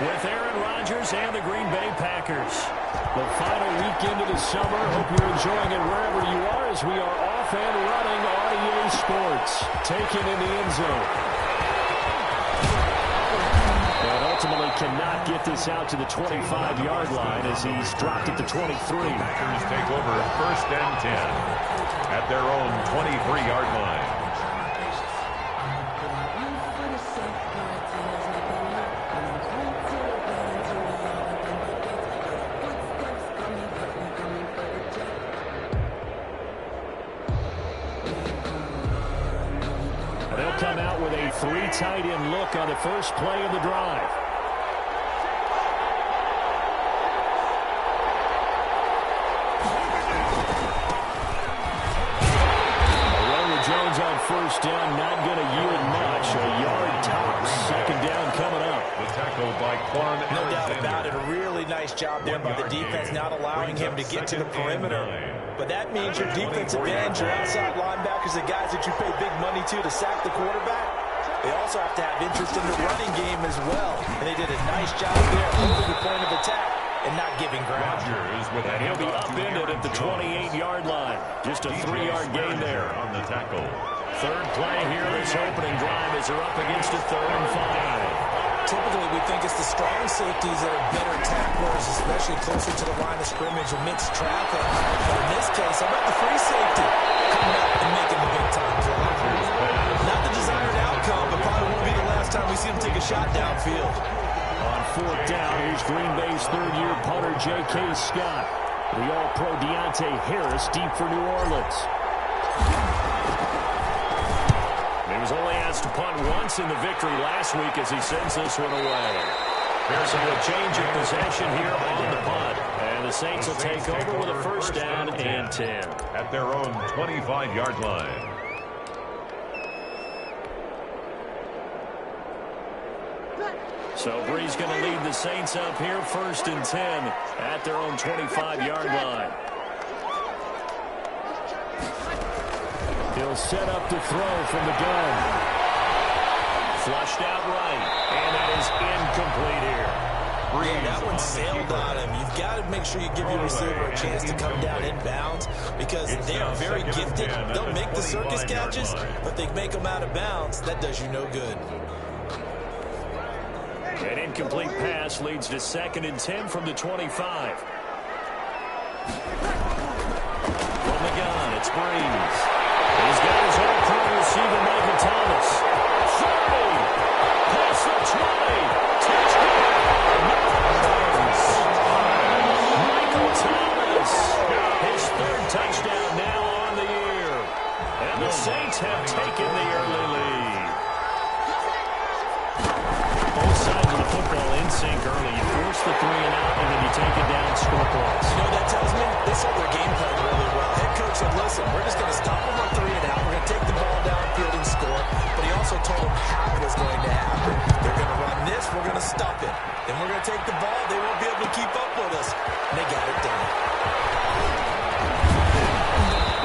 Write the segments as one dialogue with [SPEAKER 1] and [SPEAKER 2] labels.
[SPEAKER 1] with Aaron Rodgers and the Green Bay Packers. The final weekend of the summer. Hope you're enjoying it wherever you are as we are off and running on EA Sports. Taken in the end zone. And ultimately cannot get this out to the 25-yard line as he's dropped at the 23.
[SPEAKER 2] Packers take over 1st and 10 at their own 23-yard line.
[SPEAKER 1] They'll come out with a 3 tight end look on the first play of the drive. Jones on 1st down, not going to yield much. A yard tops. 2nd down coming up.
[SPEAKER 2] The tackle by Quan.
[SPEAKER 3] No doubt about it. A really nice job there by the defense, not allowing him to get to the perimeter. But that means your defensive ends, your outside linebackers, the guys that you pay big money to sack the quarterback, they also have to have interest in the running game as well. And they did a nice job there holding the point of attack and not giving ground.
[SPEAKER 1] And he'll be upended at the 28-yard line. Just a 3-yard gain there.
[SPEAKER 2] On the tackle.
[SPEAKER 1] 3rd play here, this opening drive as they're up against a 3rd and 5.
[SPEAKER 3] Typically, we think it's the strong safeties that are better tacklers, especially closer to the line of scrimmage amidst traffic. But in this case, how about the free safety coming up and making the big-time play? Not the desired outcome, but probably won't be the last time we see him take a shot downfield.
[SPEAKER 1] On 4th down, here's Green Bay's 3rd-year punter, J.K. Scott. The All-Pro Deontay Harris deep for New Orleans. He was only asked to punt once in the victory last week as he sends this one away. So a change of possession here on the punt. And the Saints will take over with a 1st down and 10.
[SPEAKER 2] At their own 25-yard line.
[SPEAKER 1] So Bree's going to lead the Saints up here 1st and 10 at their own 25-yard line. He'll set up to throw from the gun. Flushed out right, and that is incomplete here.
[SPEAKER 3] Yeah, that one sailed on him. You've got to make sure you give your receiver a chance to come down inbounds because they are very gifted. They'll make the circus catches, but they make them out of bounds. That does you no good.
[SPEAKER 1] An incomplete pass leads to 2nd and 10 from the 25. From the gun, it's Breeze. He's got his whole crew receiver, Michael Thomas. 30, past the 20, touchdown, Michael Thomas, his 3rd touchdown now on the year. And the Saints have taken the early lead. Both sides of the football in sync early. You force the 3 and out, and then you take it down, score points.
[SPEAKER 3] You know what that tells me? They saw their game plan really well. Head coach said, listen, we're just going to stop them on 3 and out. We're going to take the ball downfield and score. But he also told them how it was going to happen. They're going to run this. We're going to stop it. Then we're going to take the ball. They won't be able to keep up with us. And they got it done.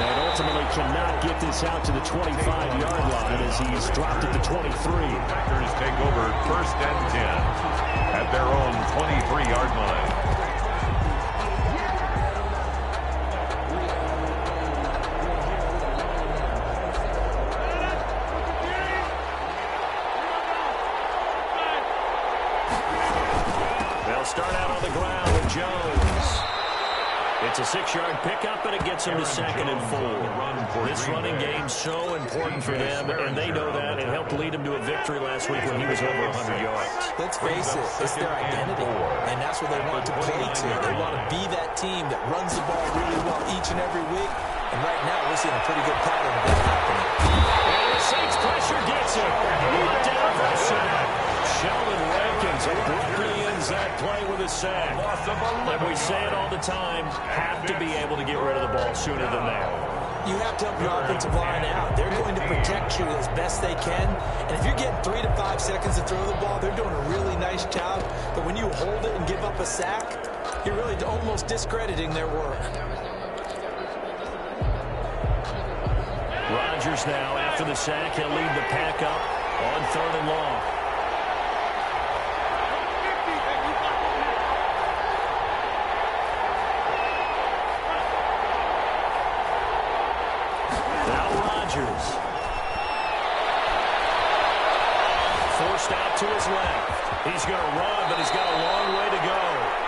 [SPEAKER 1] That ultimately cannot get this out to the 25-yard line as he's dropped at the 23.
[SPEAKER 2] Packers take over 1st and 10 at their own 23-yard line.
[SPEAKER 1] They'll start out on the ground with Jones. It's a 6-yard pickup, and it gets him to 2nd and 4. This running game's so important for them, and they know that. It helped lead him to a victory last week when he was over 100 yards.
[SPEAKER 3] Let's face it, it's their identity, and that's what they want to play to. They want to be that team that runs the ball really well each and every week, and right now we're seeing a pretty good pattern of that happening.
[SPEAKER 1] And the Saints pressure gets him. Brought down for a sack. Sheldon Rankins abruptly ends that play with a sack. And we say it all the time, have to be able to get rid of the ball sooner than that.
[SPEAKER 3] You have to help your offensive line out. They're going to protect you as best they can. And if you're getting 3 to 5 seconds to throw the ball, they're doing a really nice job. But when you hold it and give up a sack, you're really almost discrediting their work.
[SPEAKER 1] Rodgers now, after the sack, he'll lead the pack up on 3rd and long. He's going to run, but he's got a long way to go.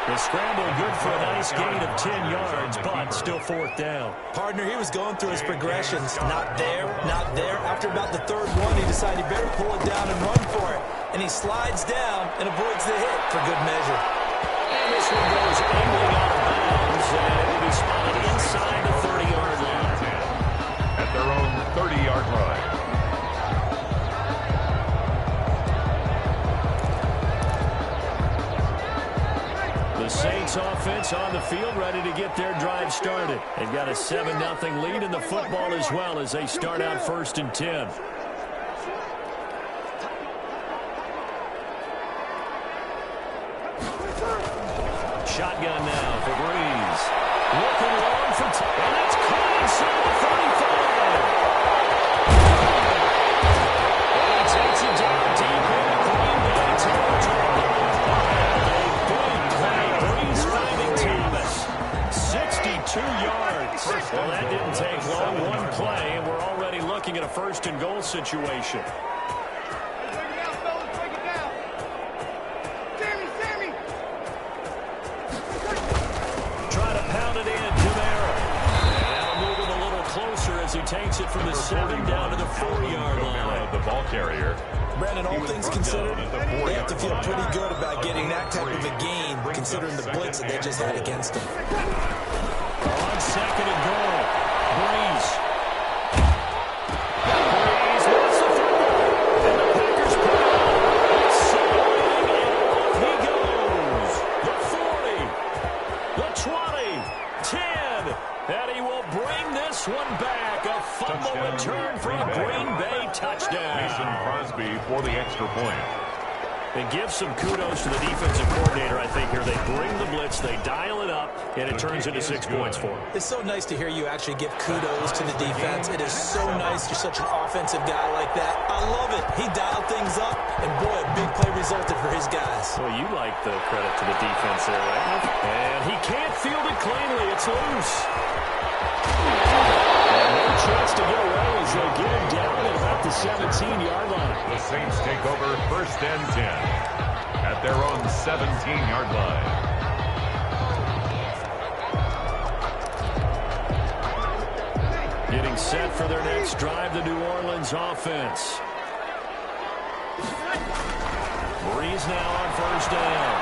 [SPEAKER 1] The scramble good for a nice gain of 10 yards, but still fourth down.
[SPEAKER 3] Partner, he was going through his progressions. Not there, not there. After about the third one, he decided he better pull it down and run for it. And he slides down and avoids the hit for good measure.
[SPEAKER 1] And this one goes angling out of bounds, and it will be spotted inside the 30-yard line.
[SPEAKER 2] At their own 30-yard line.
[SPEAKER 1] The Saints offense on the field, ready to get their drive started. They've got a 7-0 lead in the football as well as they start out 1st and 10. Shotgun now for Breeze. Looking long for and that's caught inside the 35. And he takes it down deep into Green Bay territory. Breeze finding Thomas. 62 yards. Well, that didn't take long. One play, and we're already looking at a 1st and goal situation. Try to pound it in. Camara. And that'll move him a little closer as he takes it from the 7 down to the 4-yard line.
[SPEAKER 2] The ball carrier.
[SPEAKER 3] Brandon, all things considered, they have to feel pretty good about getting that type of a gain, considering the blitz that they just had against them.
[SPEAKER 1] On 2nd and goal, Breeze. Breeze wants the football, and the Packers put it on. Soaring, and off he goes. The 40, the 20, 10, and he will bring this one back. A fumble return for a Green Bay touchdown.
[SPEAKER 2] Mason Crosby for the extra point.
[SPEAKER 1] And give some kudos to the defensive coordinator, I think, here. They bring the blitz, they dial it up, and it turns into 6 points for them.
[SPEAKER 3] It's so nice to hear you actually give kudos to the defense. It is so nice you're such an offensive guy like that. I love it. He dialed things up, and boy, a big play resulted for his guys.
[SPEAKER 1] Well, you like the credit to the defense there, right? And he can't field it cleanly. It's loose. And no chance to get away as they get him down at about the 17-yard line.
[SPEAKER 2] The Saints take over 1st and 10 at their own 17-yard line.
[SPEAKER 1] Getting set for their next drive, the New Orleans offense. Breeze now on 1st down.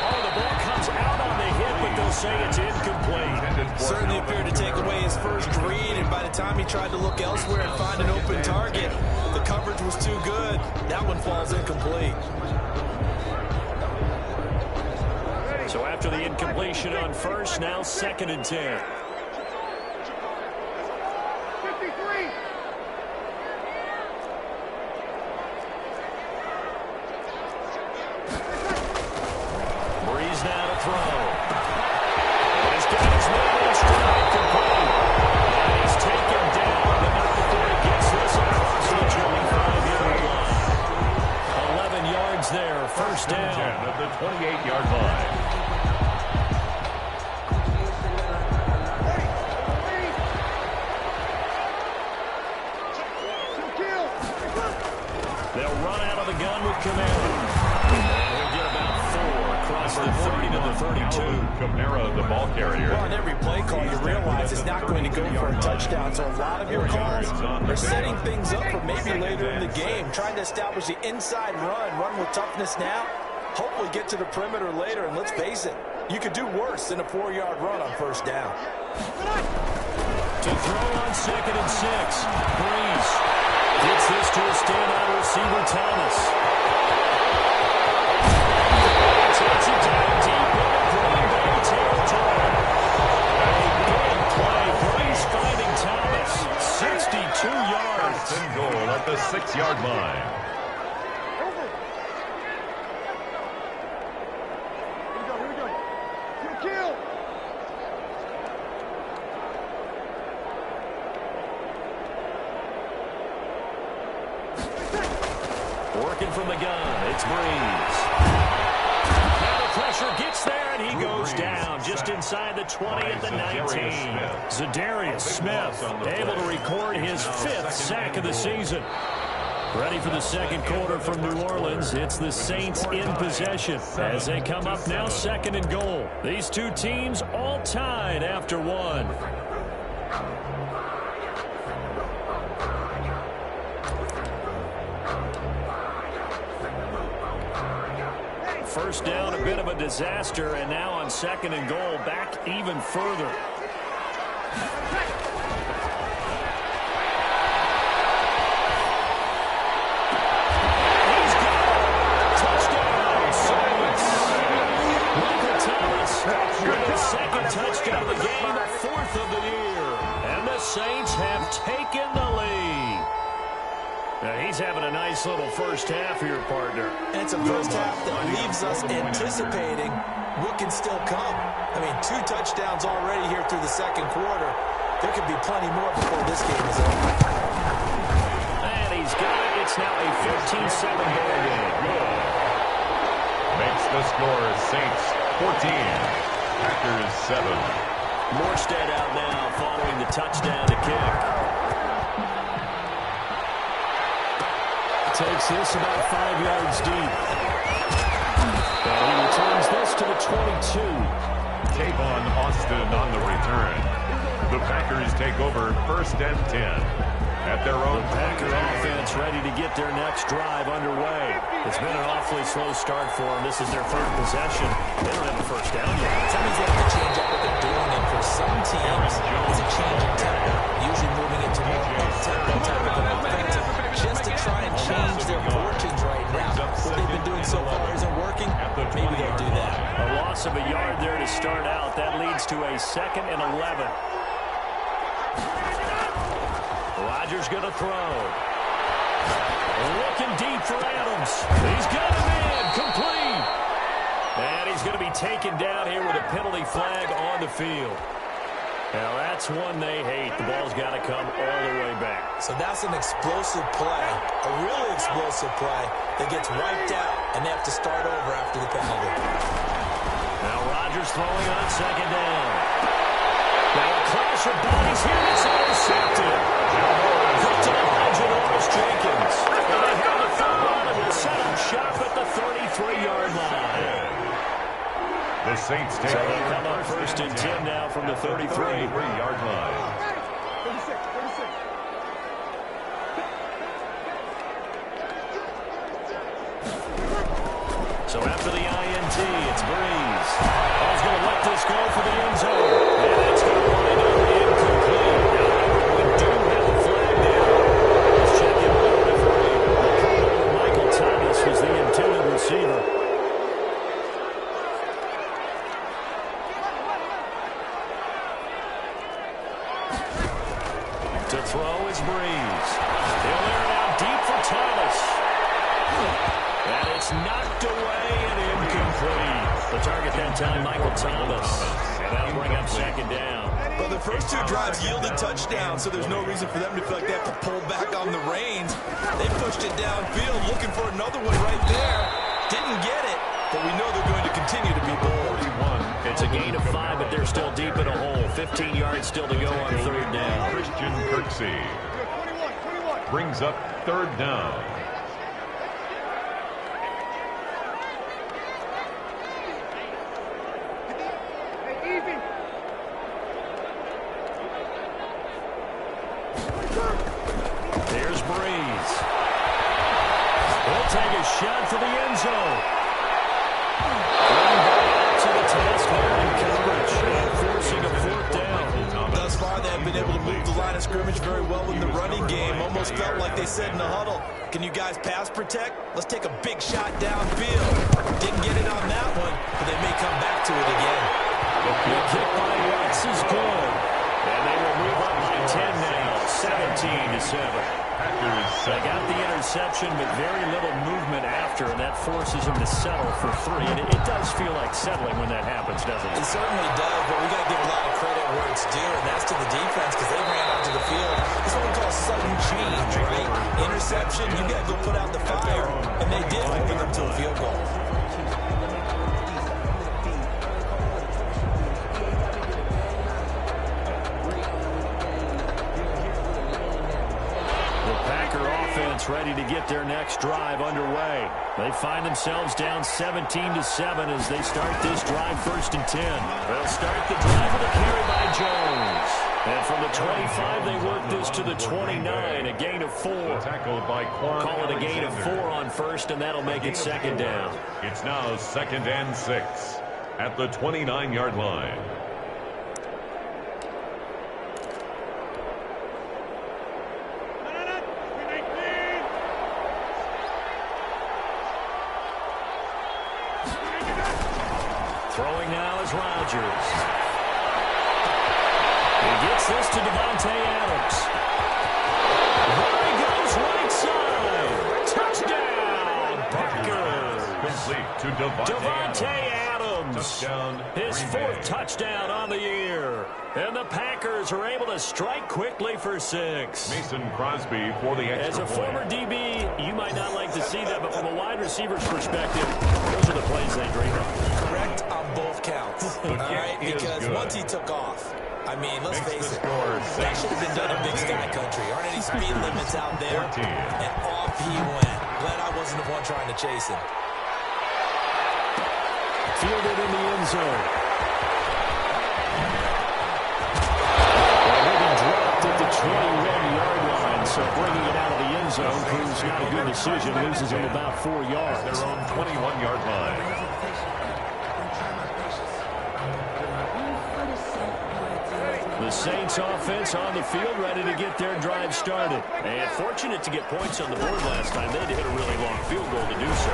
[SPEAKER 1] Oh, the ball comes out on the hit, but they'll say it's incomplete.
[SPEAKER 3] Certainly appeared to take away his first read, and by the time he tried to look elsewhere and find an open target, the coverage was too good. That one falls incomplete.
[SPEAKER 1] So after the incompletion on 1st, now 2nd and 10. Breeze now to throw. And he's got his man in stride, complete. And he's taken down, but not before he gets this across the 25-yard line. 11 yards there, 1st down.
[SPEAKER 2] 10 at the 28-yard line.
[SPEAKER 1] They'll run out of the gun with Camara. And he'll get about 4 across the 30 to the 32.
[SPEAKER 2] Camara, the ball carrier.
[SPEAKER 3] Well, on every play call, you realize it's not going to go for a touchdown. So a lot of your calls are setting things up for maybe later in the game, trying to establish the inside run with toughness now, hopefully get to the perimeter later. And let's face it, you could do worse than a 4-yard run on 1st down.
[SPEAKER 1] To throw on 2nd and 6. Breeze gets this to a standout receiver, Thomas. Takes it down deep into Green Bay territory. A big play. Breeze finding Thomas. 62 yards.
[SPEAKER 2] 1st and goal at the 6-yard line.
[SPEAKER 4] Here we go. Kill.
[SPEAKER 1] Working from the gun, it's Breeze. Now the pressure gets there, and he goes down just inside the 20 at the 19. Zadarius Smith able to record his 5th sack of the season. Ready for the second quarter from New Orleans. It's the Saints in possession as they come up now 2nd and goal. These two teams all tied after one. First down, a bit of a disaster, and now on 2nd and goal, back even further. He's got it. Touchdown, Saints. Michael Thomas with his second touchdown of the game, a 4th of the year. And the Saints have taken the lead. Now he's having a nice little first half here, partner.
[SPEAKER 3] And it's a first half that leaves us anticipating what can still come. I mean, 2 touchdowns already here through the second quarter. There could be plenty more before this game is over.
[SPEAKER 1] And he's got it. It's now a 15-7 ball game.
[SPEAKER 2] Makes the score Saints 14, Packers 7.
[SPEAKER 1] Morstead out now following the touchdown to kick. Takes this about 5 yards deep. And he returns this to the 22.
[SPEAKER 2] Tavon Austin on the return. The Packers take over 1st and 10 at their own.
[SPEAKER 1] The Packer offense ready to get their next drive underway. It's been an awfully slow start for them. This is their 3rd possession. They don't have a first down yet.
[SPEAKER 3] That means they have to change up what they're doing, and for some teams, it's a change in tempo. Usually moving into more up-tempo type of an offensive, just to try and change their fortunes right now. What they've been doing so far isn't working. Maybe they'll do that.
[SPEAKER 1] A loss of a yard there to start out. That leads to a 2nd and 11. Rodgers going to throw. Looking deep for Adams. He's got him in. Complete. And he's going to be taken down here with a penalty flag on the field. Now, that's one they hate. The ball's got to come all the way back.
[SPEAKER 3] So that's an explosive play, a really explosive play that gets wiped out, and they have to start over after the penalty.
[SPEAKER 1] Now Rodgers throwing on 2nd down. Now a clash of bodies here. It's intercepted. Picked up by Janoris Jenkins. And they have the football and will set up shop at the 33-yard line.
[SPEAKER 2] The Saints take
[SPEAKER 1] So they come up 1st and 10 now from the 33-yard line.
[SPEAKER 4] 36, 36.
[SPEAKER 1] So after the INT, it's Breeze. Ball's going to let this go for the end zone. And it's going to wind up incomplete. We do have a flag there. Let's check in with the referee. Michael Thomas was the intended receiver. To throw is Breeze. He'll air it out deep for Thomas. And it's knocked away and incomplete. The target that time, Michael Thomas. And that'll bring up 2nd down.
[SPEAKER 3] Well, the first 2 drives yielded touchdowns, so there's no reason for them to feel like they have to pull back on the reins. They pushed it downfield, looking for another one right there. Didn't get it, but we know they're going to continue to be bold.
[SPEAKER 1] It's a gain of 5, but they're still deep in a hole. 15 yards still to go on 3rd down.
[SPEAKER 2] Christian Kirksey
[SPEAKER 4] 21.
[SPEAKER 2] brings up 3rd down.
[SPEAKER 4] Hey, easy.
[SPEAKER 1] There's Breeze. He'll take a shot for the end zone. To the task here in coverage and forcing a 4th down.
[SPEAKER 3] Thus far, they have been able to move the line of scrimmage very well in the running game. Almost felt like they said in the huddle, can you guys pass protect? Let's take a big shot downfield. Didn't get it on that one, but they may come back to it again.
[SPEAKER 1] The kick by Watts is good. And they will move up by 10 now, 17-7. They got the interception, but very little movement after, and that forces them to settle for 3. And it does feel like settling when that happens, doesn't it?
[SPEAKER 3] It certainly does, but we got to give a lot of credit where it's due, and that's to the defense because they ran onto the field. It's what we call sudden change, right? Interception, you got to go put out the fire, and they did open them to a field goal.
[SPEAKER 1] Ready ready to get their next drive underway. They find themselves down 17-7 as they start this drive 1st and 10. They'll start the drive with a carry by Jones. And from the 25, they work this to the 29, a gain of 4.
[SPEAKER 2] Tackled by Quan.
[SPEAKER 1] Call it a gain of 4 on 1st, and that'll make it 2nd down.
[SPEAKER 2] It's now 2nd and 6 at the 29-yard line.
[SPEAKER 1] Throwing now is Rodgers. He gets this to Davante Adams. There he goes right side. Touchdown, Parker.
[SPEAKER 2] Complete to
[SPEAKER 1] Davante Adams.
[SPEAKER 2] Touchdown.
[SPEAKER 1] His 4th touchdown on the year. And the Packers are able to strike quickly for 6.
[SPEAKER 2] Mason Crosby for the extra
[SPEAKER 1] As a
[SPEAKER 2] point.
[SPEAKER 1] former DB, you might not like to see that, but from a wide receiver's perspective, those are the plays they dream of.
[SPEAKER 3] Correct on both counts. All right, because once he took off, I mean, let's face it, that should have been done in Big Sky Country. Aren't any speed limits out there?
[SPEAKER 2] 14.
[SPEAKER 3] And off he went. Glad I wasn't the one trying to chase him.
[SPEAKER 1] Fielded in the end zone. Dropped at the 21-yard line, so bringing it out of the end zone proves not a good decision. Loses him about 4 yards.
[SPEAKER 2] Their own 21-yard line.
[SPEAKER 1] The Saints offense on the field, ready to get their drive started. And fortunate to get points on the board last time. They had to hit a really long field goal to do so.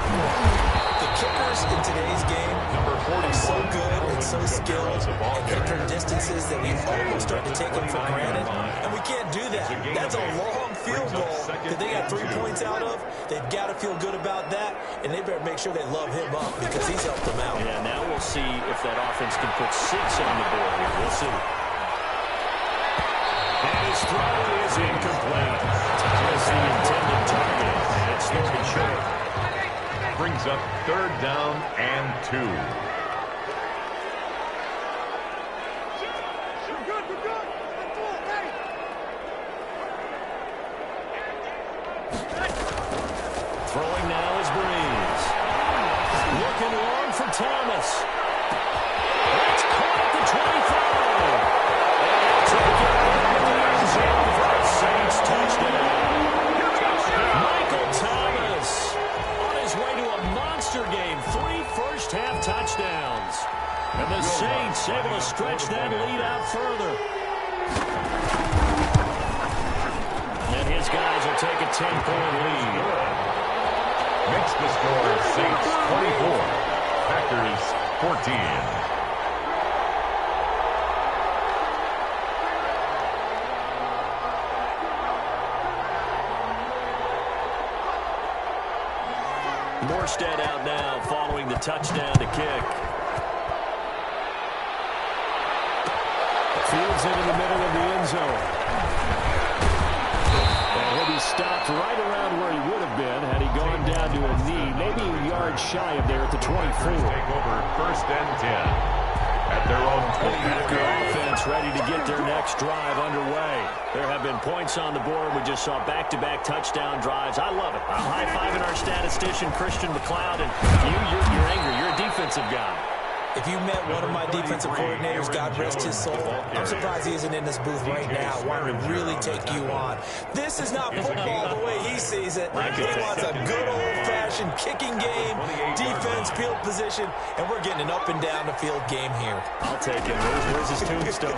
[SPEAKER 3] The kickers in today's game are so good and so skilled and kicker distances that we almost start to take them for granted. And we can't do that. That's a long field goal that they got 3 points out of. They've got to feel good about that, and they better make sure they love him up because he's helped them out.
[SPEAKER 1] Yeah, now we'll see if that offense can put 6 on the board here. We'll see. And his throw is incomplete. Just the intended target. And it's looking short.
[SPEAKER 2] Brings up 3rd down and 2.
[SPEAKER 4] We're good, we're good. Let's go, hey.
[SPEAKER 1] Throwing now is Breeze. Looking long for Thomas. That's caught at the 25. And take it into the end zone for a Saints touchdown. Michael Thomas on his way to a monster game. 3 first-half touchdowns. And the Saints able to stretch that lead out further. And his guys will take a 10-point lead.
[SPEAKER 2] Makes the score Saints 24, Packers 14.
[SPEAKER 1] Morstead out now following the touchdown to kick. Fields it in the middle of the end zone. And he'll be stopped right around where he would have been had he gone down to a knee, maybe a yard shy of there at the 24.
[SPEAKER 2] Take over 1st and 10 at their own 20.
[SPEAKER 1] Packer offense ready to get their next drive underway. There have been points on the board. We just saw back-to-back touchdown drives. I love it. I'm high-fiving our statistician, Christian McLeod, and you're angry. You're a defensive guy.
[SPEAKER 3] If you met one of my defensive coordinators, God rest his soul, I'm surprised he isn't in this booth right now wanting to really take you on. This is not football the way he sees it. He wants a good old-fashioned kicking game, defense, field position, and we're getting an up and down the field game here.
[SPEAKER 1] I'll take it. Where's his tombstone?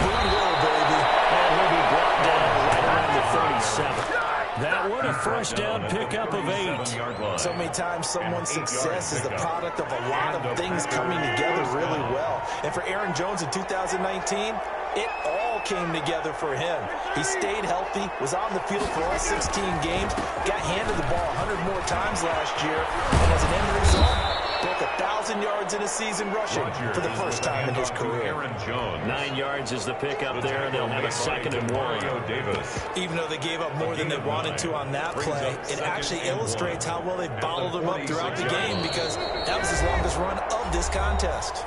[SPEAKER 3] We will, baby.
[SPEAKER 1] And he'll be brought down right around the 37. That one a first down pickup of 8.
[SPEAKER 3] So many times someone's success is the product of a lot of things coming together really well. And for Aaron Jones in 2019, it all came together for him. He stayed healthy, was on the field for all 16 games, got handed the ball 100 more times last year, and as an end result, broke 1,000 yards in a season rushing for the first time in his career.
[SPEAKER 1] 9 yards is the pickup there, and they'll have a 2nd and 1.
[SPEAKER 3] Even though they gave up more than they wanted to on that play, it actually illustrates how well they bottled him up throughout the game because that was his longest run of this contest.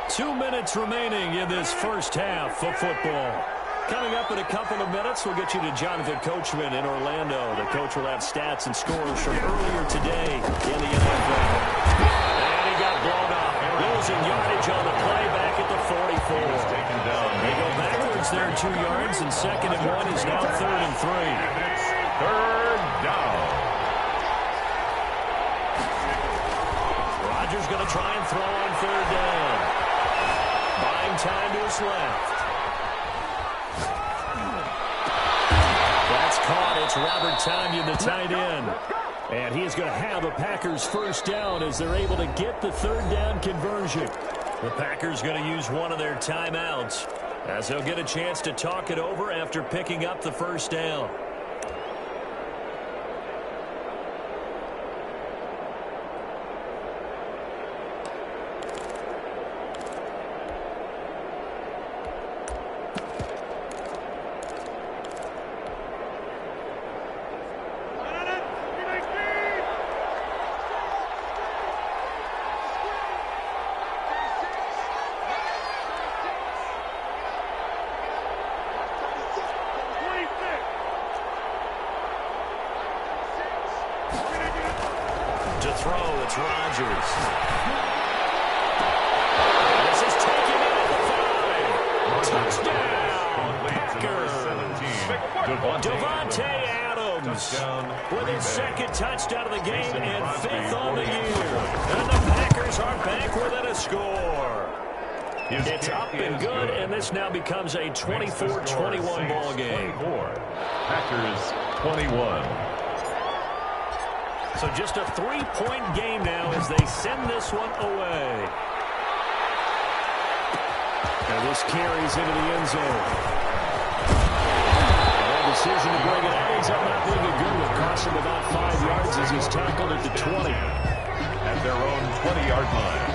[SPEAKER 1] 2 minutes remaining in this first half of football. Coming up in a couple of minutes, we'll get you to Jonathan Coachman in Orlando. The coach will have stats and scores from earlier today in the NFL. And he got blown up. Losing yardage on the play back at the 44. They go backwards there 2 yards, and 2nd and 1 is now 3rd and 3.
[SPEAKER 2] Third down.
[SPEAKER 1] Rodgers going to try and throw on 3rd down. Buying time to his left. That's caught. It's Robert Tonyan, the tight end. And he is going to have a Packers first down as they're able to get the 3rd down conversion. The Packers going to use one of their timeouts as they'll get a chance to talk it over after picking up the first down. To throw, it's Rodgers. This is taken in at the 5. Touchdown, Packers. Devontae Adams with his 2nd touchdown of the game and 5th on the year. And the Packers are back within a score. It's up and good, and this now becomes a 24-21 ball game.
[SPEAKER 2] Packers 21.
[SPEAKER 1] So just a 3-point game now as they send this one away. And this carries into the end zone. And that decision to bring it out ends up not being a good one. Costs him about 5 yards as he's tackled at the 20.
[SPEAKER 2] At their own 20-yard line.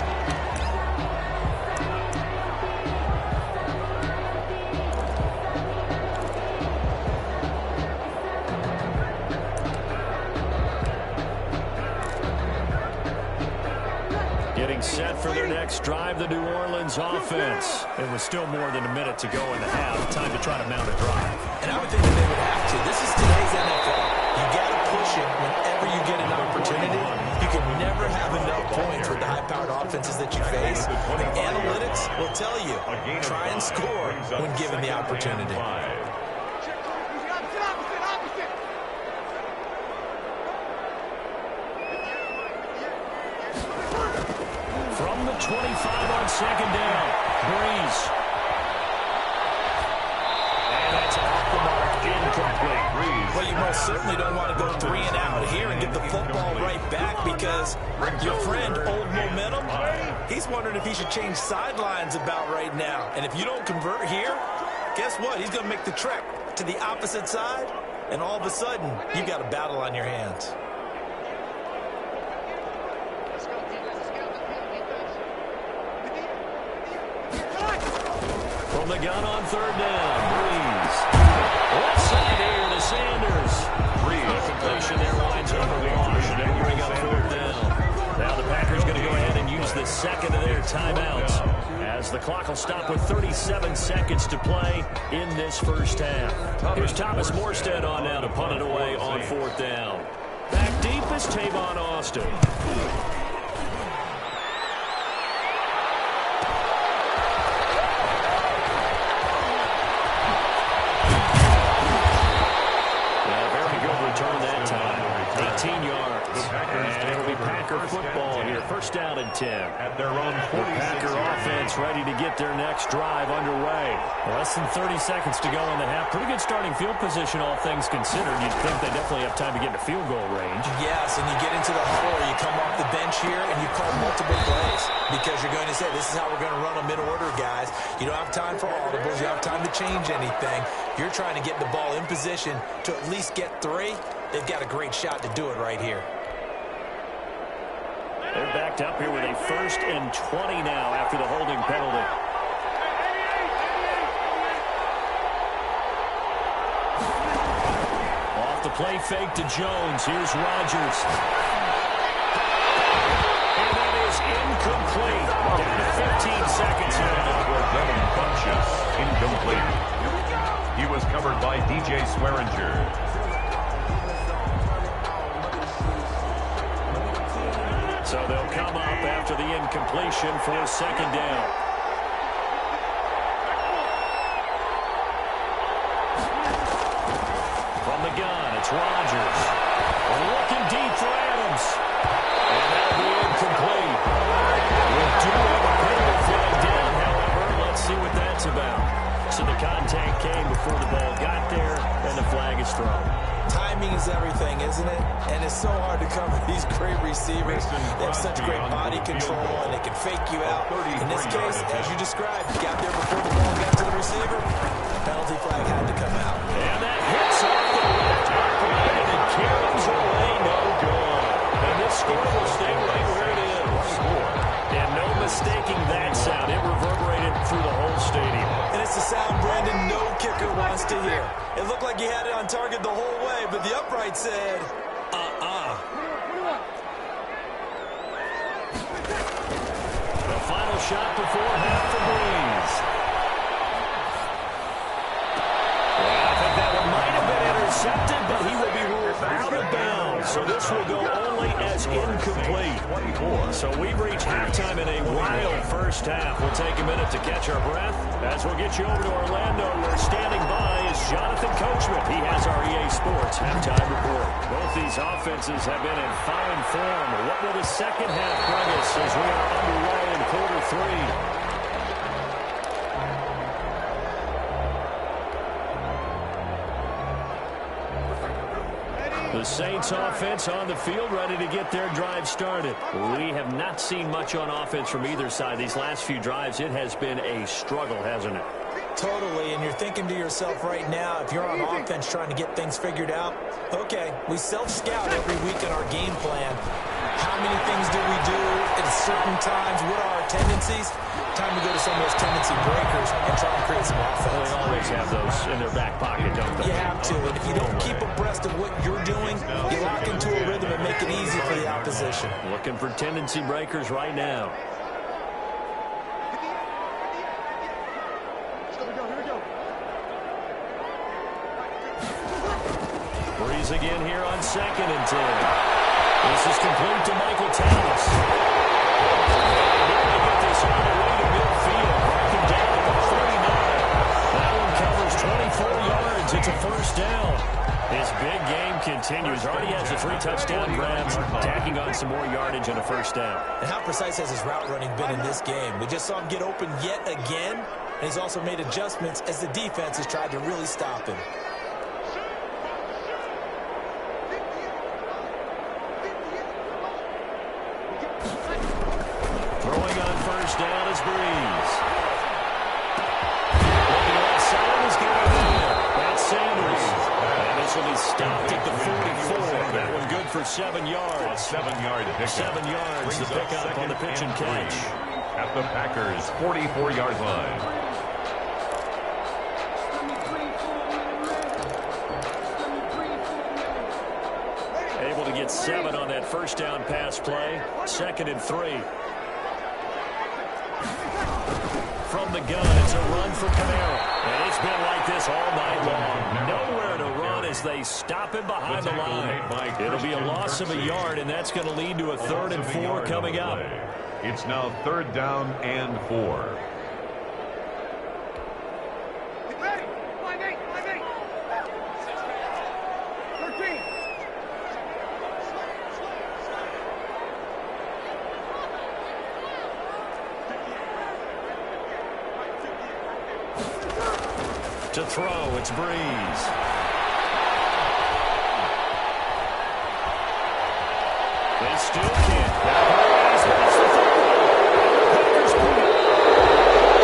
[SPEAKER 1] Getting set for their next drive, the New Orleans offense. It was still more than a minute to go in the half. Time to try to mount a drive.
[SPEAKER 3] And I would think that they would have to. This is today's NFL. You got to push it whenever you get an opportunity. You can never have enough points with the high-powered offenses that you face. And analytics will tell you, try and score when given the opportunity.
[SPEAKER 1] From the 25 on 2nd down, Breeze. And that's off the mark, incomplete.
[SPEAKER 3] Well, you most certainly don't want to go 3 and out here and get the football right back because your friend, Old Momentum, he's wondering if he should change sidelines about right now. And if you don't convert here, guess what? He's going to make the trek to the opposite side, and all of a sudden, you've got a battle on your hands.
[SPEAKER 1] From the gun on 3rd down, Breeze. Left side here to Sanders. Breeze. Completion there winds up a wash. They bring up 4th down. Now the Packers going to go ahead and use the 2nd of their timeouts as the clock will stop with 37 seconds to play in this first half. Here's Thomas Morstead on now to punt it away on 4th down. Back deep is Tavon Austin. Return that time. 18 yards. And it'll be Packer football here. First down and 10.
[SPEAKER 2] At their own
[SPEAKER 1] The Packer offense ready to get their next drive underway. Less than 30 seconds to go in the half. Pretty good starting field position, all things considered. You'd think they definitely have time to get into field goal range.
[SPEAKER 3] Yes, and you get into the huddle or you come off the bench here and you call multiple plays because you're going to say, this is how we're going to run them in order, guys. You don't have time for audibles. You don't have time to change anything. You're trying to get the ball in position to at least get 3. They've got a great shot to do it right here.
[SPEAKER 1] They're backed up here with a 1st and 20 now after the holding penalty. Off the play fake to Jones. Here's Rodgers. And that is incomplete. Down to 15 seconds now.
[SPEAKER 2] Incomplete. DJ Swearinger.
[SPEAKER 1] So they'll come up after the incompletion for a second down. From the gun, it's Rodgers. Looking deep for Adams. And that'll be incomplete. We do have a penalty flag down, however. Let's see what that's about. So the contact came before the ball got there, and the flag is thrown.
[SPEAKER 3] Timing is everything, isn't it? And it's so hard to cover these great receivers. They have such great body control, and they can fake you out. In this case, as you described, he got there before the ball got to the receiver. Penalty flag had to come out.
[SPEAKER 1] And that hits off the left upright, and it carries away, no good. And this score will stay right where it is. And no mistaking that sound. It reverberated through the whole stadium.
[SPEAKER 3] And it's the sound Brandon no kicker wants to hear. It looked like he had it on target the whole way, but the upright said,
[SPEAKER 1] The final shot before half for Breeze. Well, I think that one might have been intercepted, but he will be ruled out of bounds. So this will go only as incomplete. So we've reached halftime in a wild first half. We'll take a minute to catch our breath as we'll get you over to Orlando, where standing by is Jonathan Coachman. He has our EA Sports halftime report. Both these offenses have been in fine form. What will the second half bring us as we are underway in quarter three? The Saints offense on the field, ready to get their drive started. We have not seen much on offense from either side. These last few drives, it has been a struggle, hasn't it?
[SPEAKER 3] Totally, and you're thinking to yourself right now, if you're on offense trying to get things figured out, okay, we self-scout every week in our game plan. How many things do we do at certain times? What are our tendencies? Time to go to some of those tendency breakers and try and create some offense.
[SPEAKER 1] Well, they always have those in their back pocket, don't they?
[SPEAKER 3] You have to, and if you don't keep abreast of what you're doing, you lock into a rhythm and make it easy for the opposition.
[SPEAKER 1] Looking for tendency breakers right now. Breeze again here on 2nd and 10. This is complete to Michael Thomas. They get this all the way to midfield. Marking down at the 39. That one covers 24 yards. It's a first down. His big game continues. Already has the 3 touchdown grabs, tacking on some more yardage and a first down.
[SPEAKER 3] And how precise has his route running been in this game? We just saw him get open yet again, and he's also made adjustments as the defense has tried to really stop him.
[SPEAKER 1] Throwing on first down is Breeze. Looking outside is going to be that's Sanders. And this will be stopped at the 44. That one good for 7 yards.
[SPEAKER 2] 7-yard pickup.
[SPEAKER 1] 7 yards to pick up on the pitch and catch.
[SPEAKER 2] At the Packers' 44-yard line.
[SPEAKER 1] Able to get 7 on that first down pass play. 2nd and 3. From the gun, it's a run for Kamara. And it's been like this all night long. Nowhere to run as they stop him behind the line. It'll be a loss of a yard, and that's going to lead to a 3rd and 4 coming up.
[SPEAKER 2] It's now 3rd down and 4.
[SPEAKER 4] Ready? 5-8, 5-8. 13.
[SPEAKER 1] To throw, it's Breeze. They still can't. Breeze makes the throw. Packers put it.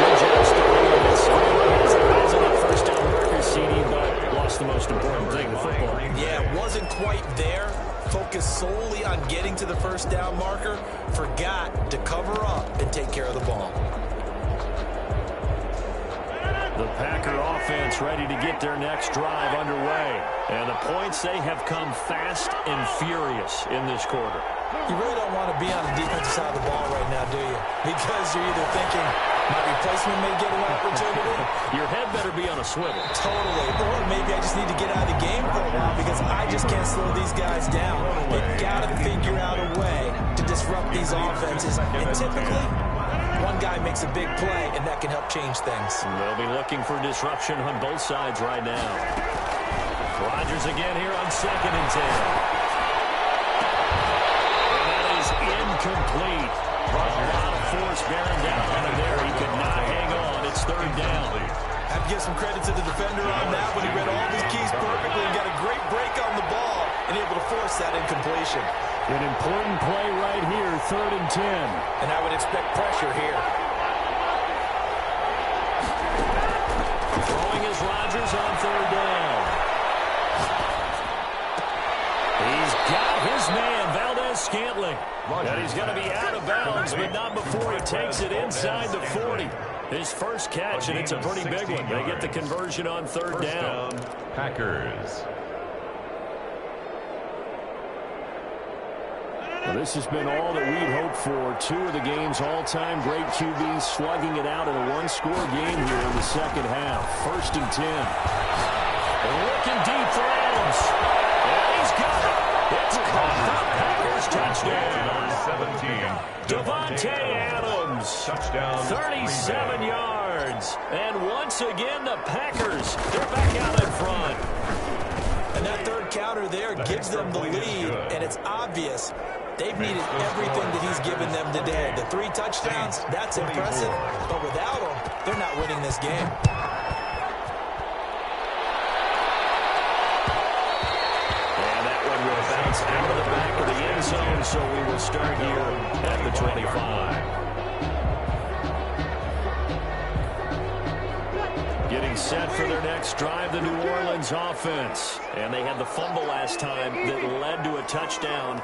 [SPEAKER 1] Good job stopping on that screen. Has a first down marker, CD, but lost the most important thing, the football.
[SPEAKER 3] Yeah, wasn't quite there. Focused solely on getting to the first down marker. Forgot to cover up and take care of the ball.
[SPEAKER 1] The Packer offense ready to get their next drive underway. And the points, they have come fast and furious in this quarter.
[SPEAKER 3] You really don't want to be on the defensive side of the ball right now, do you? Because you're either thinking, my replacement may get an opportunity.
[SPEAKER 1] Your head better be on a swivel.
[SPEAKER 3] Totally. Or maybe I just need to get out of the game for a while because I just can't slow these guys down. They've got to figure out a way to disrupt these offenses. And typically, one guy makes a big play, and that can help change things.
[SPEAKER 1] They'll be looking for disruption on both sides right now. Rodgers again here on 2nd and 10. Incomplete. A lot of force bearing down on him there. He could not hang on. It's 3rd down.
[SPEAKER 3] I have to give some credit to the defender on that one. He read all of his keys perfectly and got a great break on the ball and able to force that incompletion.
[SPEAKER 1] An important play right here, 3rd and 10.
[SPEAKER 3] And I would expect pressure here.
[SPEAKER 1] Throwing is Rodgers on 3rd down. He's got his man, Valdez-Scantling. And he's going to be out of bounds, but not before he takes it inside the 40. His first catch, and it's a pretty big one. They get the conversion on 3rd down.
[SPEAKER 2] Packers.
[SPEAKER 1] Well, this has been all that we'd hoped for. 2 of the game's all-time great QBs slugging it out in a one-score game here in the second half. 1st and 10. Looking deep for Adams. And he's got it. It's caught. Packers touchdown.
[SPEAKER 2] 17.
[SPEAKER 1] Davante Adams.
[SPEAKER 2] Touchdown.
[SPEAKER 1] 37 yards. And once again, the Packers, they're back out in front.
[SPEAKER 3] And that 3rd counter there gives them the lead, and it's obvious they've needed everything that he's given them today. The 3 touchdowns, that's impressive. But without him, they're not winning this game.
[SPEAKER 1] Out of the back of the end zone, so we will start here at the 25. Getting set for their next drive, the New Orleans offense. And they had the fumble last time that led to a touchdown.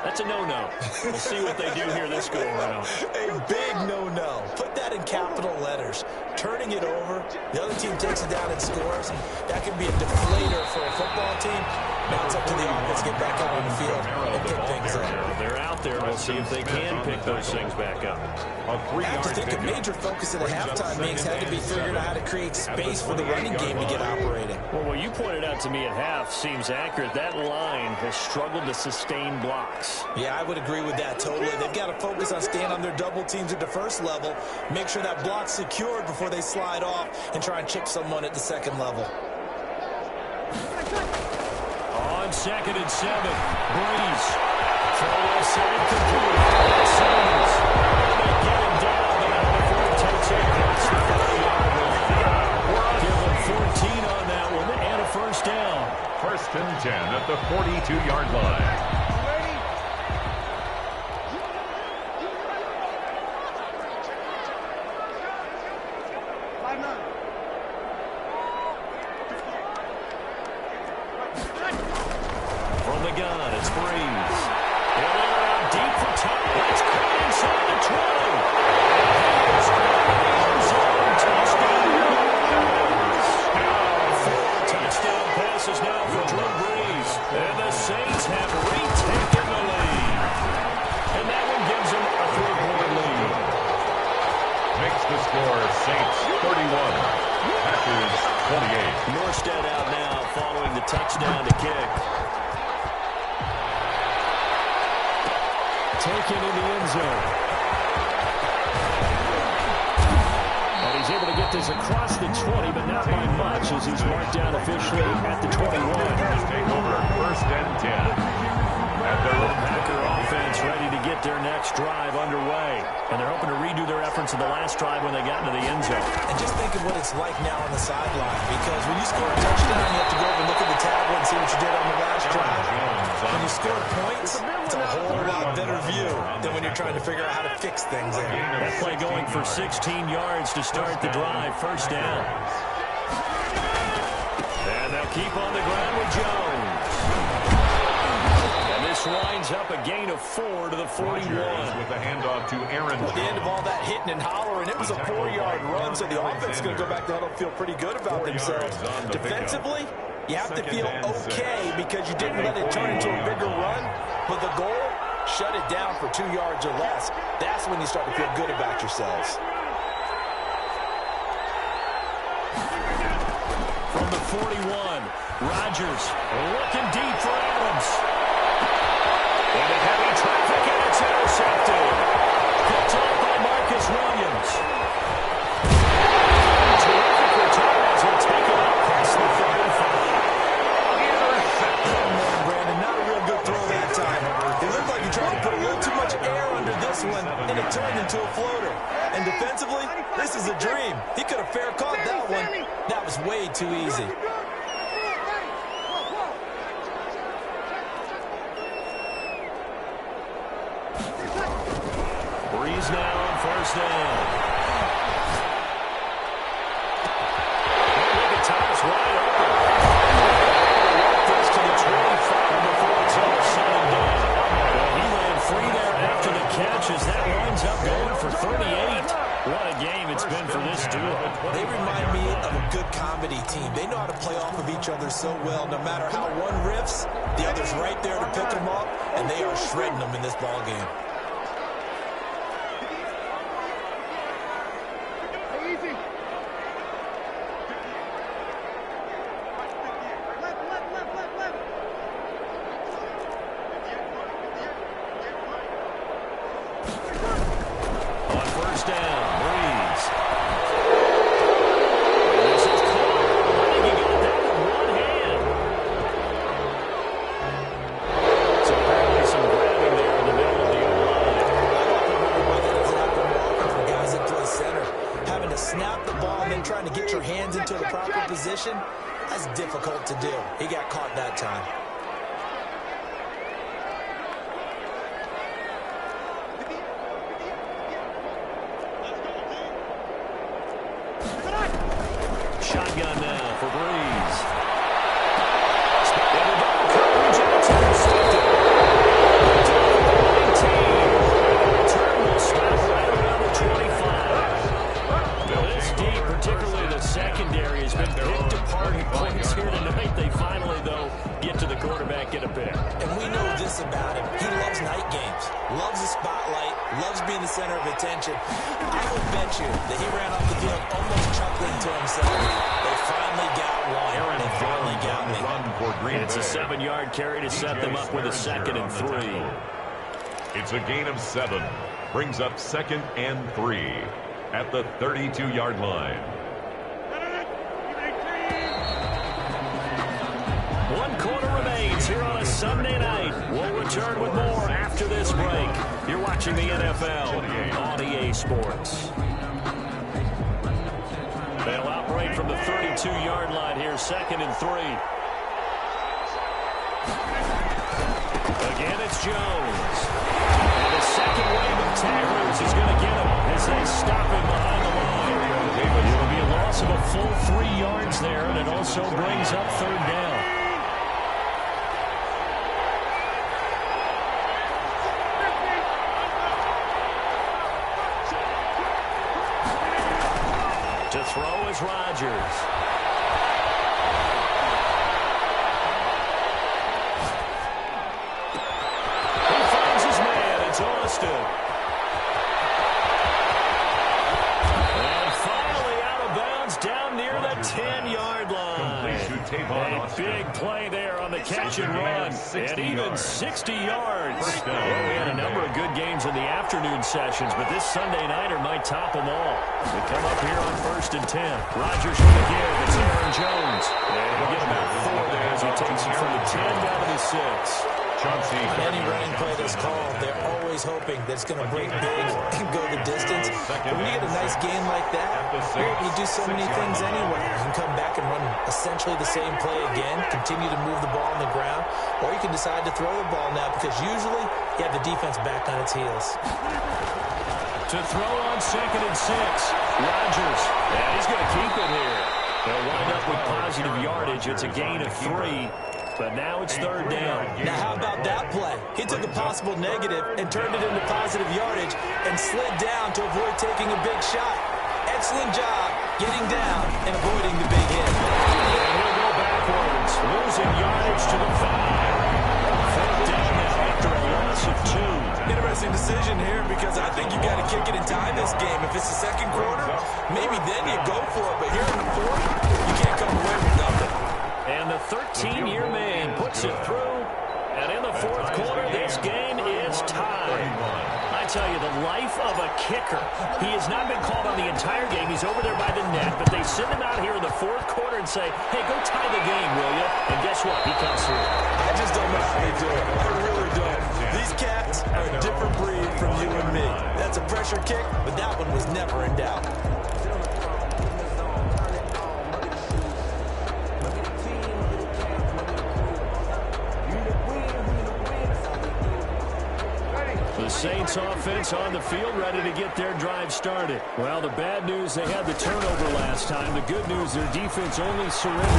[SPEAKER 1] That's a no-no. We'll see what they do here this go-around.
[SPEAKER 3] A big no-no. Put that in capital letters. Turning it over, the other team takes it down and scores. That can be a deflator for a football team. Now it's up to the offense to get back out on the field and pick things up.
[SPEAKER 1] They're out there. We'll see if they can pick those things back up.
[SPEAKER 3] I have to think a major focus of the halftime mix had to be figuring out how to create space for the running game to get operating.
[SPEAKER 1] Well, what you pointed out to me at half seems accurate. That line has struggled to sustain blocks.
[SPEAKER 3] Yeah, I would agree with that totally. They've got to focus on staying on their double teams at the first level, make sure that block's secured before they slide off and try and chip someone at the second level.
[SPEAKER 1] On 2nd and 7, Breeze. Throw side complete. Simmons. They get him down there before he takes it across the 40-yard line. Give him 14 on that one and a 1st down.
[SPEAKER 2] 1st and 10 at the 42-yard line.
[SPEAKER 1] From the gun, it's Breeze. And they're out deep for time. It's caught inside the 20. Touchdown passes now for Drew Brees. And the Saints have retaken the lead. And that one gives them a 3-point lead.
[SPEAKER 2] Makes the score Saints 31, Packers 28.
[SPEAKER 1] Norstead out now following the touchdown to kick. Taken in the end zone. And he's able to get this across the 20, but not by much as he's marked down officially at the 21.
[SPEAKER 2] Take over 1st and 10. At their own
[SPEAKER 1] Packer offense ready to get their next drive underway. And they're hoping to redo their efforts in the last drive when they got into the end zone.
[SPEAKER 3] And just think of what it's like now on the sideline, because when you score a touchdown, you have to go over and look at the tablet and see what you did on the last drive. When you score points, it's a whole lot better view than when you're trying to figure out how to fix things there.
[SPEAKER 1] That play going for 16 yards to start the drive, 1st down. And they'll keep on the ground with Jones. And this winds up a gain of 4 to the 41.
[SPEAKER 2] with the handoff to Aaron.
[SPEAKER 3] At the end of all that hitting and hollering, it was a 4-yard run, so the offense is going to go back to huddle and feel pretty good about themselves. Defensively, you have to feel okay because you didn't let it turn into a bigger run, but the goal down for 2 yards or less, that's when you start to feel good about yourselves.
[SPEAKER 1] From the 41, Rodgers looking deep for Adams. Into heavy traffic, and it's intercepted. Picked off by Marcus Williams. Terrific return as he'll take it up past the 35.
[SPEAKER 3] Oh, man, Brandon, not a real good throw that time. It looked like he tried to put a little too much air under this one, and it turned into a floater. And defensively, this is a dream. He could have fair caught that one. That was way too easy.
[SPEAKER 1] Breeze now on first down. Look at Thomas wide open. Walk this to the 25 before it's all said and done. Well, he ran free there after the catch as that winds up going for 38. What a game it's been for this duo.
[SPEAKER 3] They remind me of a good comedy team. They know how to play off of each other so well. No matter how one riffs, the other's right there to pick them up, and they are shredding them in this ball game.
[SPEAKER 4] Easy. Left.
[SPEAKER 1] On first down, Breeze. This is caught. I think he got that with one hand. So apparently some grabbing there in the middle of the O-line.
[SPEAKER 3] For guys that play center, having to snap the ball and then trying to get your hands into the proper position, that's difficult to do. He got caught that time.
[SPEAKER 1] Shotgun now for Breeze. Spotted by coverage, and it's intercepted. Down to the 19. Return will stop right around the 25. Now this deep, particularly the secondary, has been picked apart in points here tonight. They finally, though, get to the quarterback, get a pick.
[SPEAKER 3] And we know this about him. He loves night games, loves the spotlight, loves being the center of attention. I will bet you that he ran off the field almost chuckling to himself. They finally got one. They finally got me.
[SPEAKER 1] And it's a 7-yard carry to set them up with a 2nd and 3.
[SPEAKER 2] It's a gain of 7. Brings up 2nd and 3 at the 32-yard line.
[SPEAKER 1] 1 quarter remains here on a Sunday night. We'll return with more after this break. You're watching the NFL on EA Sports. They'll operate from the 32-yard line here, 2nd and 3. Again, it's Jones. And the second wave of tacklers is going to get him as they stop him behind the line. It'll be a loss of a full 3 yards there, and it also brings up 3rd down. To throw is Rodgers. He finds his man. It's Austin. And finally out of bounds down near the 10-yard line. A big play there on the catch and run. And even 60 yards. Well, we had a number of good games in the afternoon sessions, but this Sunday nighter might top them all. They come up here on 1st and 10. Rodgers with the give. It's Aaron Jones. And he'll get about 4 there as he takes it from the 10 down to the 6.
[SPEAKER 3] On any running play that's called, they're always hoping that it's going to break big and go the distance. But when you get a nice game like that, you're able to do so many things anyway. You can come back and run essentially the same play again, continue to move the ball on the ground, or you can decide to throw the ball now because usually you have the defense back on its heels.
[SPEAKER 1] To throw on 2nd and 6. Rodgers. And he's going to keep it here. They'll wind up with positive yardage. It's a gain of 3. But now it's 3rd down.
[SPEAKER 3] Now, how about that play? He took a possible negative and turned it into positive yardage and slid down to avoid taking a big shot. Excellent job getting down and avoiding the big hit.
[SPEAKER 1] And he'll go backwards, losing yardage to the 5. 4th down now after a loss of 2.
[SPEAKER 3] interesting decision here because I think you got to kick it and tie this game. If it's the second quarter, maybe then you go for it. But here in the fourth, you can't come away with nothing.
[SPEAKER 1] And the 13-year man puts it through. And in the fourth quarter, this game is tied. I tell you, the life of a kicker. He has not been called on the entire game. He's over there by the net. But they send him out here in the fourth quarter and say, hey, go tie the game, will you? And guess what? He comes through.
[SPEAKER 3] I just don't know how they do it. I really don't. These cats are a different breed from you and me. That's a pressure kick, but that one was never in doubt.
[SPEAKER 1] The Saints offense on the field, ready to get their drive started. Well, the bad news, they had the turnover last time. The good news, their defense only surrendered 3.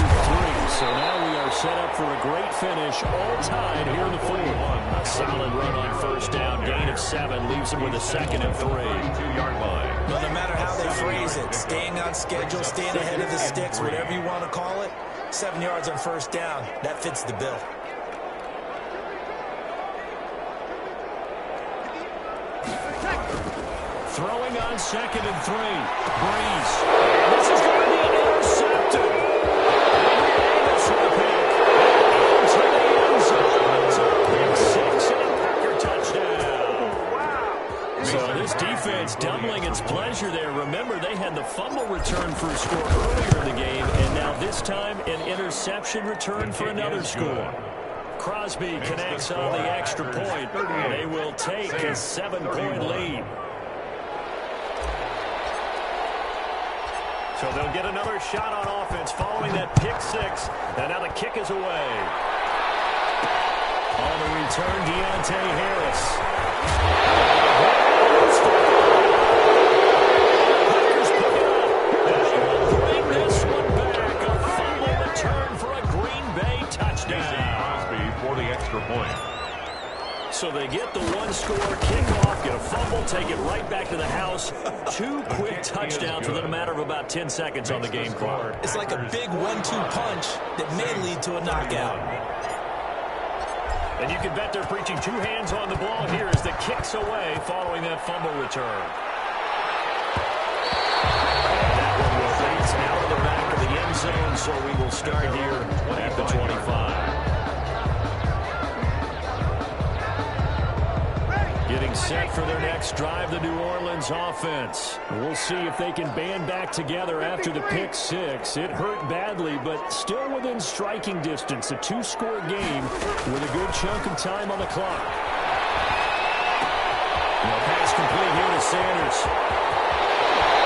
[SPEAKER 1] So now we are set up for a great finish, all tied here in the fourth. A solid run on first down, gain of 7, leaves them with a 2nd and 3.
[SPEAKER 2] 2-yard line.
[SPEAKER 3] Well, no matter how they phrase it, staying on schedule, staying ahead of the sticks, whatever you want to call it, 7 yards on first down, that fits the bill.
[SPEAKER 1] Throwing on 2nd and 3. Breeze. And this is going to be intercepted. Davis with a pick. Into the end zone. It's a pick 6 and a Packer touchdown. Wow. So this defense doubling its pleasure there. Remember, they had the fumble return for a score earlier in the game, and now this time an interception return for another score. Crosby connects on the extra point. They will take a 7-point lead. So they'll get another shot on offense following that pick 6. And now the kick is away. On the return, Deontay Harris. Packers pick it up. And they will bring this one back. A fumble return for a Green Bay touchdown.
[SPEAKER 2] Crosby for the extra point.
[SPEAKER 1] So they get the one-score kickoff, get a fumble, take it right back to the house. 2 quick touchdowns within a matter of about 10 seconds on the game clock.
[SPEAKER 3] It's like a big 1-2 punch that may lead to a knockout.
[SPEAKER 1] And you can bet they're preaching 2 hands on the ball here as the kick's away following that fumble return. And that one will bounce out of the back of the end zone, so we will start here at the 25. Getting set for their next drive, the New Orleans offense. We'll see if they can band back together after the pick 6. It hurt badly, but still within striking distance. A 2-score game with a good chunk of time on the clock. Well, pass complete here to Sanders.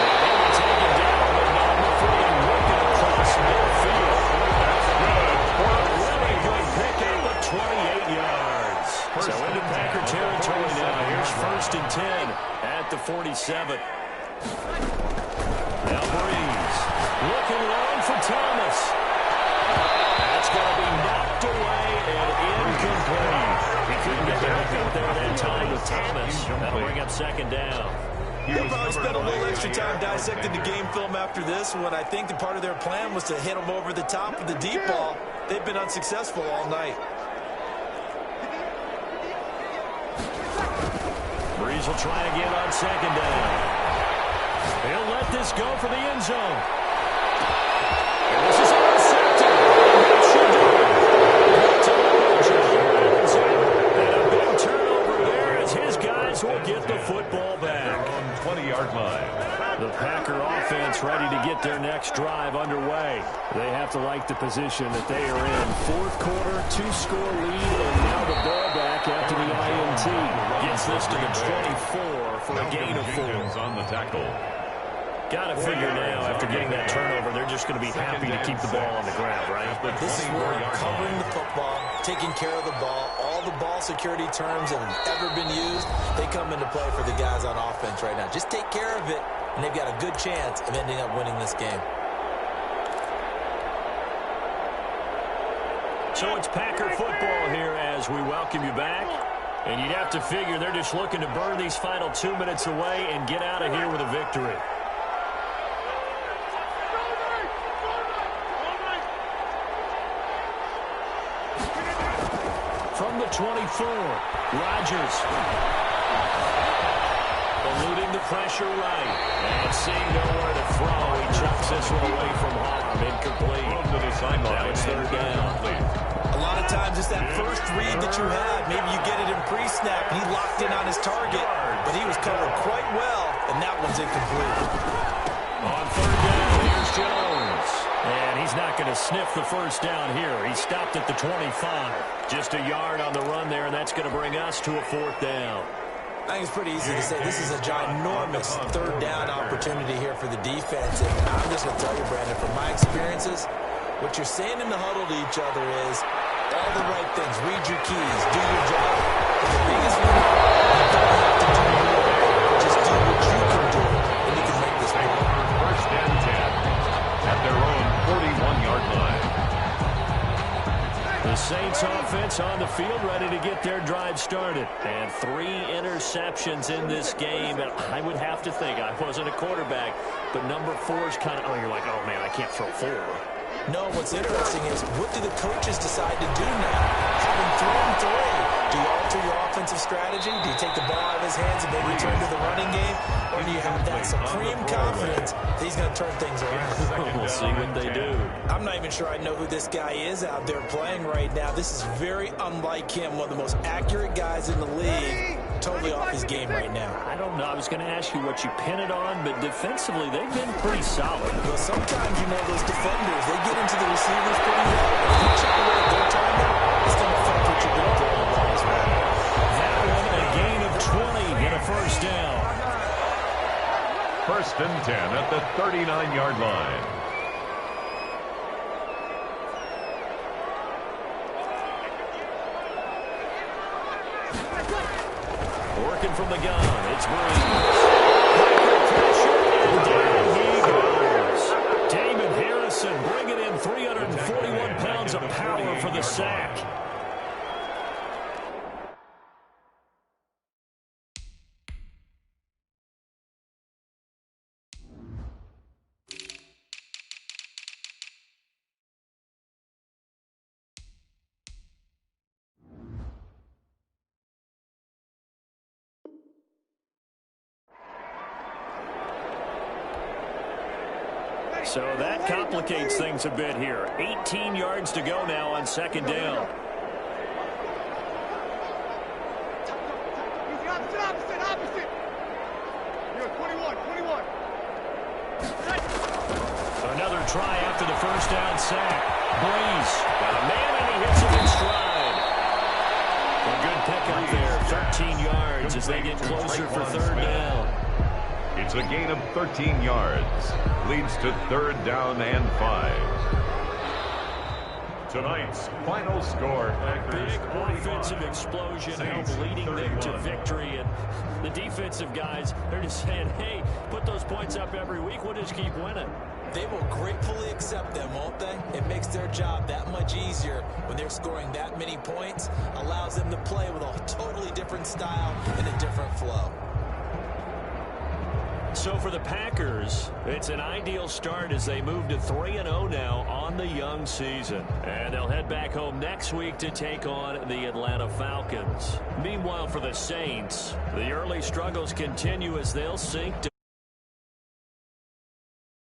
[SPEAKER 1] And they will take it down, but not before they work it across midfield. That's good for a really good pickup of 28 yards. So into Packer territory now. Here's 1st and 10 at the 47. Now Breeze. Looking long for Thomas. That's going to be knocked away and incomplete. He couldn't get the hook out there that time with Thomas. That'll bring up 2nd down.
[SPEAKER 3] They'll probably spend a little extra time dissecting the game film after this one. I think the part of their plan was to hit them over the top with the deep ball. They've been unsuccessful all night.
[SPEAKER 1] Breeze will try again on 2nd down. He'll let this go for the end zone. And this is intercepted. That should do it. And a big turnover there as his guys will get the football back.
[SPEAKER 2] On 20-yard line.
[SPEAKER 1] The Packer offense ready to get their next drive underway. They have to like the position that they are in. 4th quarter, 2-score lead, and now the ball back after the INT. Gets this to the 24 for a gain of 4.
[SPEAKER 2] On the tackle.
[SPEAKER 1] Got to figure now, after getting that turnover, they're just going to be happy to keep the ball on the ground, right?
[SPEAKER 3] This is where covering the football, taking care of the ball, all the ball security terms that have ever been used, they come into play for the guys on offense right now. Just take care of it, and they've got a good chance of ending up winning this game.
[SPEAKER 1] So it's Packer football here as we welcome you back. And you'd have to figure they're just looking to burn these final 2 minutes away and get out of here with a victory. From the 24, Rodgers. pressure right. And seeing nowhere to throw, he chucks this one away from harm. Incomplete. Now it's third down.
[SPEAKER 3] A lot of times it's that first read that you have. Maybe you get it in pre-snap, and he locked in on his target, but he was covered quite well, and that one's incomplete.
[SPEAKER 1] On third down, here's Jones. And he's not going to sniff the first down here. He stopped at the 25. Just a yard on the run there, and that's going to bring us to a fourth down.
[SPEAKER 3] I think it's pretty easy to say this is a ginormous third down opportunity here for the defense. And I'm just going to tell you, Brandon, from my experiences, what you're saying in the huddle to each other is all the right things. Read your keys. Do your job. But the biggest one, you don't have to do more. Just do what you can do, and you can make this play.
[SPEAKER 2] First and 10 at their own 41-yard line.
[SPEAKER 1] The Saints offense on the field, ready to get their drive started. And 3 interceptions in this game. And I would have to think, I wasn't a quarterback, but number 4 is kind of, oh, you're like, oh, man, I can't throw 4.
[SPEAKER 3] No, what's interesting is what do the coaches decide to do now? Having thrown 3, do you alter your offensive strategy? Do you take the ball out of his hands and maybe return to the running game? Or do you have that supreme confidence that he's going to turn things around?
[SPEAKER 1] We'll see what they do.
[SPEAKER 3] I'm not even sure I know who this guy is out there playing right now. This is very unlike him, one of the most accurate guys in the league. Totally off his game right now.
[SPEAKER 1] I don't know. I was going to ask you what you pin it on, but defensively, they've been pretty solid.
[SPEAKER 3] Well, sometimes, you know, those defenders, they get into the receivers pretty well. If you chip away at their target, it's going to affect what you're going to do on the ball as well.
[SPEAKER 1] That one, a gain of 20 and a first down.
[SPEAKER 2] First and 10 at the 39-yard line.
[SPEAKER 1] Working from the gun, it's Breeze. And down he goes. Damon Harrison bringing in 341 pounds of power for the sack. So that complicates things a bit here. 18 yards to go now on second down.
[SPEAKER 4] Opposite. You're 21.
[SPEAKER 1] Another try after the first down sack. Breeze got a man, and he hits him in stride. A good pickup there. 13 yards as they get closer for third down.
[SPEAKER 2] It's a gain of 13 yards. Leads to third down and 5. Tonight's final score.
[SPEAKER 1] Big offensive explosion helped leading them to victory. And the defensive guys, they're just saying, hey, put those points up every week. We'll just keep winning.
[SPEAKER 3] They will gratefully accept them, won't they? It makes their job that much easier when they're scoring that many points. Allows them to play with a totally different style and a different flow.
[SPEAKER 1] So for the Packers, it's an ideal start as they move to 3-0 now on the young season. And they'll head back home next week to take on the Atlanta Falcons. Meanwhile, for the Saints, the early struggles continue as they'll sink to